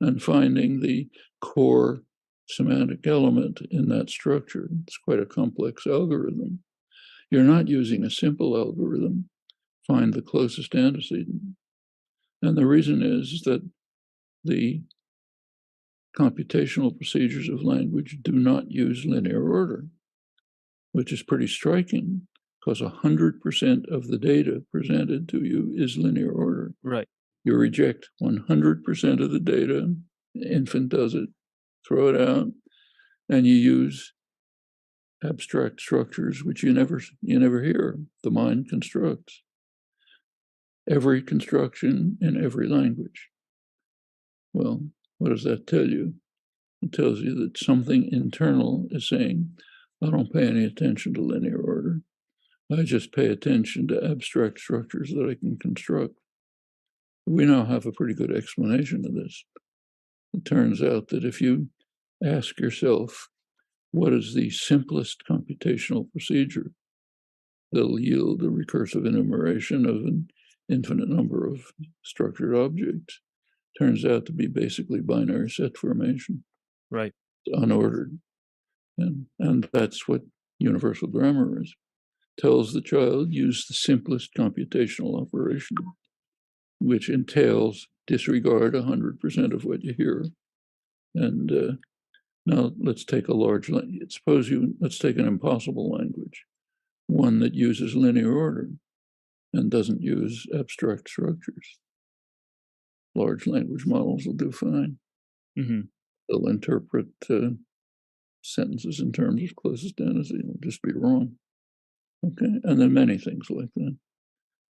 S1: and finding the core semantic element in that structure. It's quite a complex algorithm. You're not using a simple algorithm, find the closest antecedent. And the reason is that the computational procedures of language do not use linear order, which is pretty striking because 100% of the data presented to you is linear order.
S2: Right.
S1: You reject 100% of the data, the infant does it, throw it out, and you use abstract structures which you never hear. The mind constructs every construction in every language. Well, what does that tell you? It tells you that something internal is saying, I don't pay any attention to linear order. I just pay attention to abstract structures that I can construct. We now have a pretty good explanation of this. It turns out that if you ask yourself, what is the simplest computational procedure that'll yield a recursive enumeration of an infinite number of structured objects, turns out to be basically binary set formation.
S2: Right.
S1: Unordered. And that's what universal grammar is. Tells the child, use the simplest computational operation, which entails disregard 100% of what you hear. And now let's take a large language. Let's take an impossible language, one that uses linear order and doesn't use abstract structures. Large language models will do fine.
S2: Mm-hmm.
S1: They'll interpret sentences in terms of closest antecedent. It'll just be wrong. Okay, and then many things like that.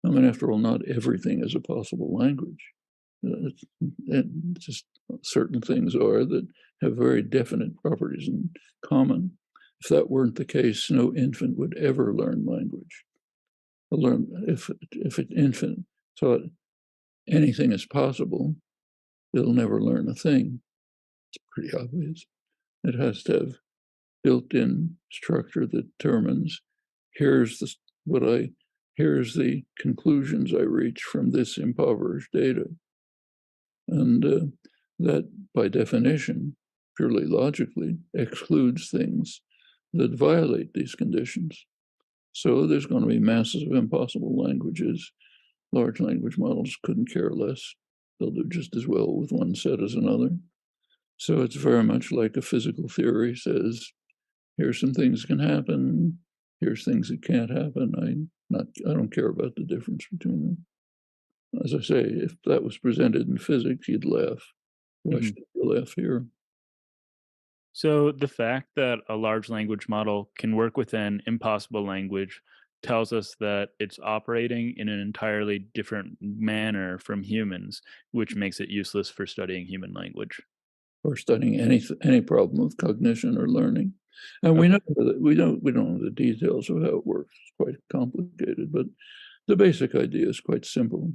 S1: I mean, after all, not everything is a possible language. Just certain things are that have very definite properties in common. If that weren't the case, no infant would ever learn language. If an infant thought anything is possible, it'll never learn a thing. It's pretty obvious. It has to have built-in structure that determines here's the conclusions I reach from this impoverished data. And that, by definition, purely logically, excludes things that violate these conditions. So there's going to be masses of impossible languages. Large language models couldn't care less. They'll do just as well with one set as another. So it's very much like a physical theory says, here's some things can happen, here's things that can't happen. I don't care about the difference between them. As I say, if that was presented in physics, you'd laugh. Why should you laugh here?
S2: So the fact that a large language model can work with an impossible language tells us that it's operating in an entirely different manner from humans, which makes it useless for studying human language.
S1: Or studying any problem of cognition or learning. And we
S2: Okay.
S1: know that we don't know the details of how it works. It's quite complicated, but the basic idea is quite simple.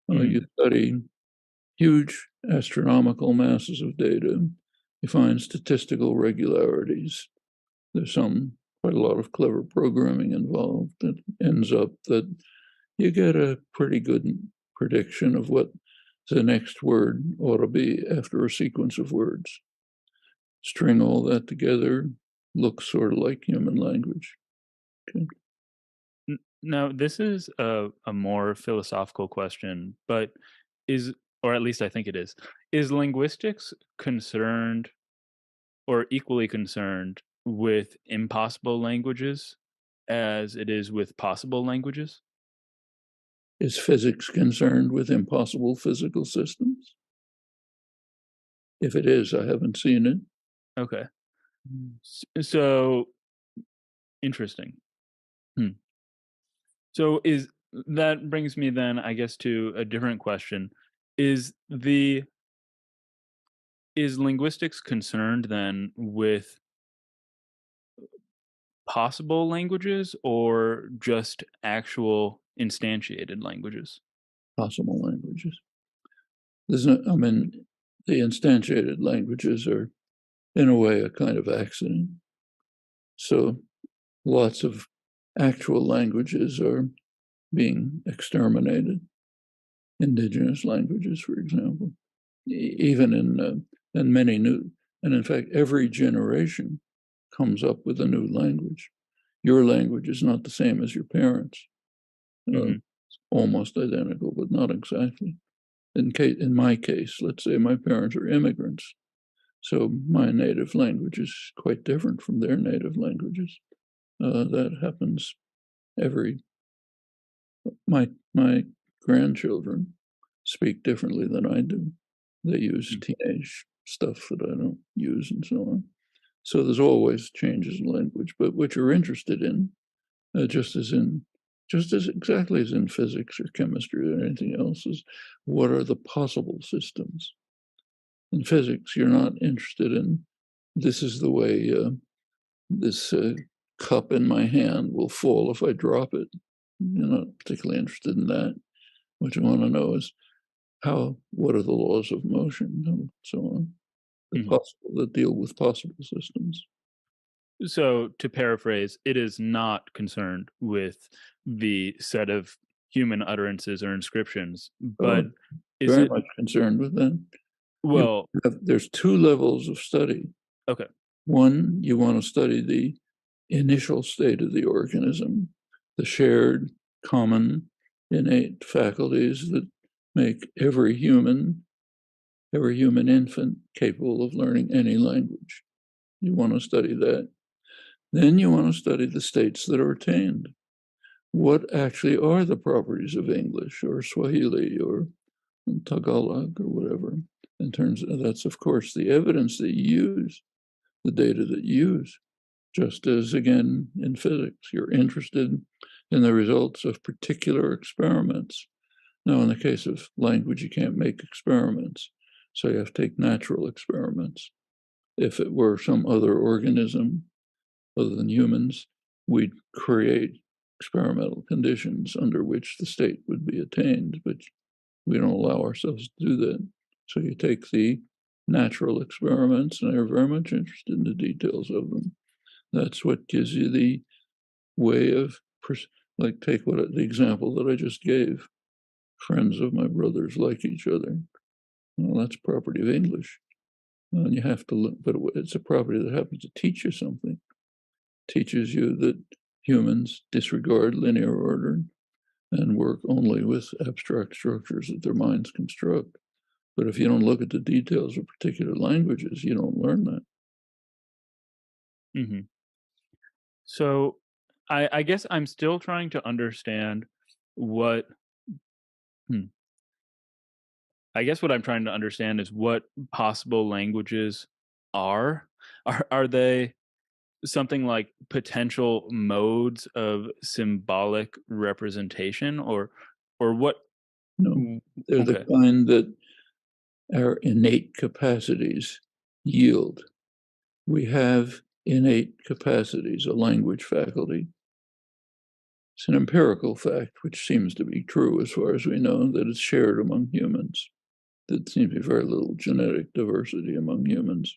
S1: You study huge astronomical masses of data, you find statistical regularities. There's quite a lot of clever programming involved that ends up that you get a pretty good prediction of what the next word ought to be after a sequence of words. String all that together, looks sort of like human language. Okay.
S2: Now, this is a more philosophical question, but or at least I think it is linguistics concerned or equally concerned with impossible languages as it is with possible languages?
S1: Is physics concerned with impossible physical systems? If it is, I haven't seen it.
S2: Okay. So interesting. Hmm. So is that brings me then, I guess, to a different question. Is the is linguistics concerned then with possible languages or just actual instantiated languages?
S1: Possible languages. There's no, I mean, the instantiated languages are, in a way, a kind of accident. So lots of actual languages are being exterminated. Indigenous languages, for example, even in many new, and in fact, every generation comes up with a new language. Your language is not the same as your parents.
S2: Hmm.
S1: It's almost identical, but not exactly. In my case, let's say my parents are immigrants, so my native language is quite different from their native languages. That happens every. My grandchildren speak differently than I do. They use teenage stuff that I don't use, and so on. So there's always changes in language, but what you're interested in, just as in, just as exactly as in physics or chemistry or anything else, is what are the possible systems. In physics, you're not interested in this is the way this cup in my hand will fall if I drop it. You're not particularly interested in that. What you want to know is what are the laws of motion and so on,
S2: Hmm.
S1: that deal with possible systems.
S2: So, to paraphrase, it is not concerned with the set of human utterances or inscriptions,
S1: Oh,
S2: but is
S1: very
S2: it
S1: much concerned with that. You
S2: well,
S1: there's two levels of study.
S2: okay.
S1: One, you want to study the initial state of the organism, the shared, common, innate faculties that make every human infant capable of learning any language. You want to study that. Then you want to study the states that are attained. What actually are the properties of English or Swahili or Tagalog or whatever? In terms of that's, of course, the evidence that you use, the data that you use. Just as, again, in physics, you're interested in the results of particular experiments. Now, in the case of language, you can't make experiments, so you have to take natural experiments. If it were some other organism other than humans, we'd create experimental conditions under which the state would be attained, but we don't allow ourselves to do that. So you take the natural experiments, and are very much interested in the details of them. That's what gives you the way of, like, take the example that I just gave. Friends of my brothers like each other. Well, that's property of English. And you have to look, but it's a property that happens to teach you something. Teaches you that humans disregard linear order and work only with abstract structures that their minds construct. But if you don't look at the details of particular languages, you don't learn that.
S2: Hmm. So, I guess I'm still trying to understand what. Hmm, I guess what I'm trying to understand is what possible languages are. Are they something like potential modes of symbolic representation, or what?
S1: No,
S2: w-
S1: they're the
S2: Okay.
S1: kind that our innate capacities yield. We have innate capacities, a language faculty. It's an empirical fact, which seems to be true as far as we know, that it's shared among humans. There seems to be very little genetic diversity among humans.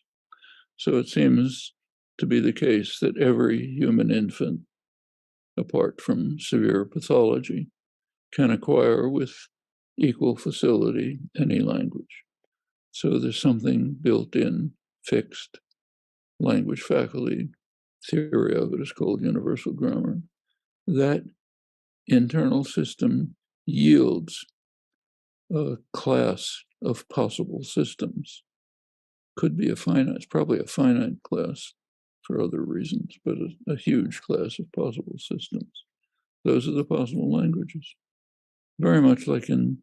S1: So it seems to be the case that every human infant, apart from severe pathology, can acquire with equal facility any language. So there's something built in, fixed language faculty. Theory of it is called universal grammar. That internal system yields a class of possible systems. Could be it's probably a finite class for other reasons, but a huge class of possible systems. Those are the possible languages. Very much like in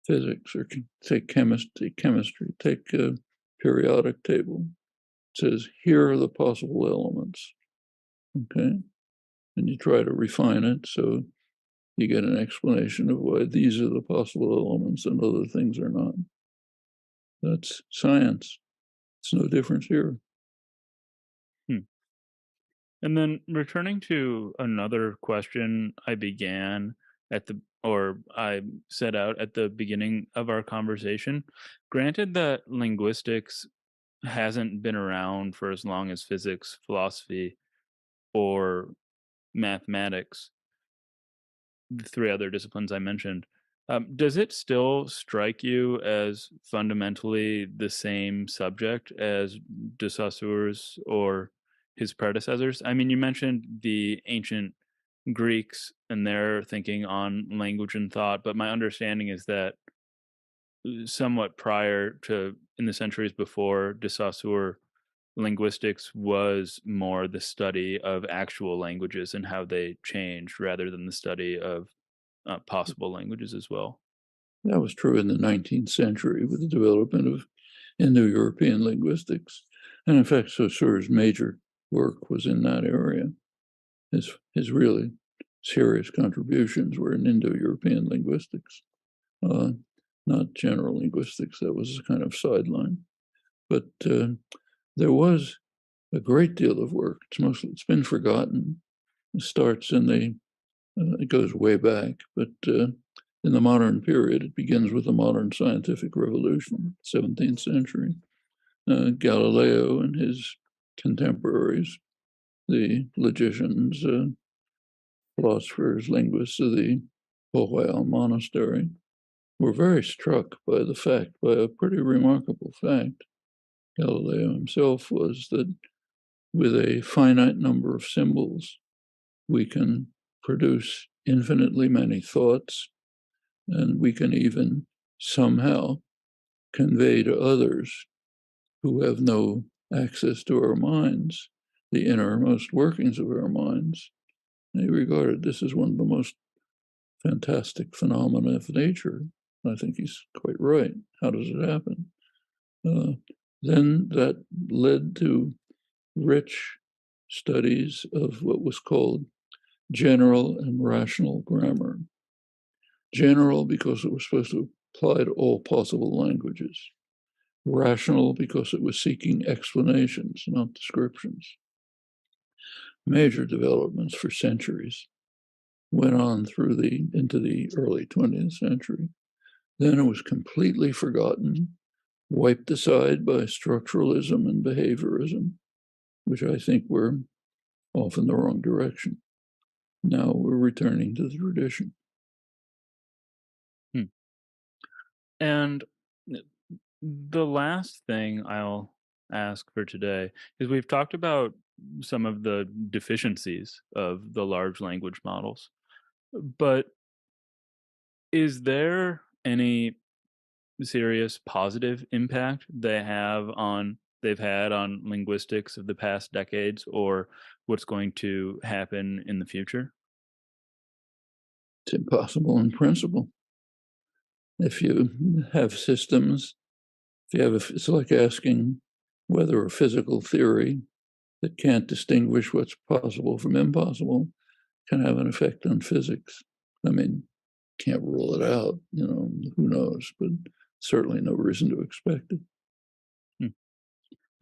S1: physics, or take chemistry, take a periodic table. It says, here are the possible elements. Okay. and you try to refine it so you get an explanation of why these are the possible elements and other things are not. That's science. It's no different here.
S2: And then returning to another question I set out at the beginning of our conversation, granted that linguistics hasn't been around for as long as physics, philosophy, or mathematics, the three other disciplines I mentioned, does it still strike you as fundamentally the same subject as de Saussure's or his predecessors? I mean, you mentioned the ancient Greeks and their thinking on language and thought, but my understanding is that somewhat prior to in the centuries before de Saussure, linguistics was more the study of actual languages and how they changed rather than the study of possible languages as well.
S1: That was true in the 19th century with the development of Indo-European linguistics. And in fact, Saussure's major work was in that area. His really serious contributions were in Indo-European linguistics, not general linguistics. That was a kind of sideline. But there was a great deal of work. It's been forgotten. It starts it goes way back, but in the modern period, it begins with the modern scientific revolution, 17th century. Galileo and his contemporaries, the logicians, philosophers, linguists of the Port-Royal monastery, were very struck by a pretty remarkable fact. Galileo himself was that with a finite number of symbols, we can produce infinitely many thoughts, and we can even somehow convey to others who have no access to our minds the innermost workings of our minds. They regarded this as one of the most fantastic phenomena of nature. I think he's quite right. How does it happen? Then that led to rich studies of what was called general and rational grammar. General because it was supposed to apply to all possible languages. Rational because it was seeking explanations, not descriptions. Major developments for centuries went on into the early 20th century. Then it was completely forgotten, wiped aside by structuralism and behaviorism, which I think were off in the wrong direction. Now we're returning to the tradition.
S2: And the last thing I'll ask for today is we've talked about some of the deficiencies of the large language models, but is there any serious positive impact they've had on linguistics of the past decades or what's going to happen in the future?
S1: It's impossible in principle. If you have systems, it's like asking whether a physical theory that can't distinguish what's possible from impossible can have an effect on physics. I mean, can't rule it out, who knows, but certainly no reason to expect it.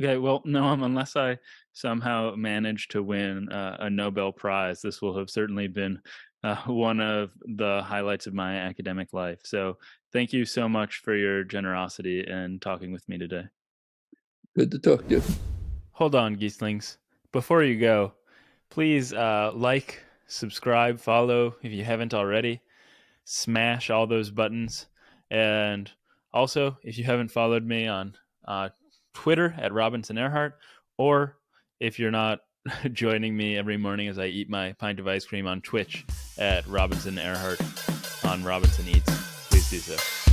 S2: Okay, well, no, unless I somehow manage to win a Nobel Prize, this will have certainly been one of the highlights of my academic life. So thank you so much for your generosity and talking with me today.
S1: Good to talk to you.
S2: Hold on, Gieslings. Before you go, please like, subscribe, follow if you haven't already. Smash all those buttons. And also, if you haven't followed me on Twitter at Robinson Earhart, or if you're not joining me every morning as I eat my pint of ice cream on Twitch at Robinson Earhart on Robinson Eats, please do so.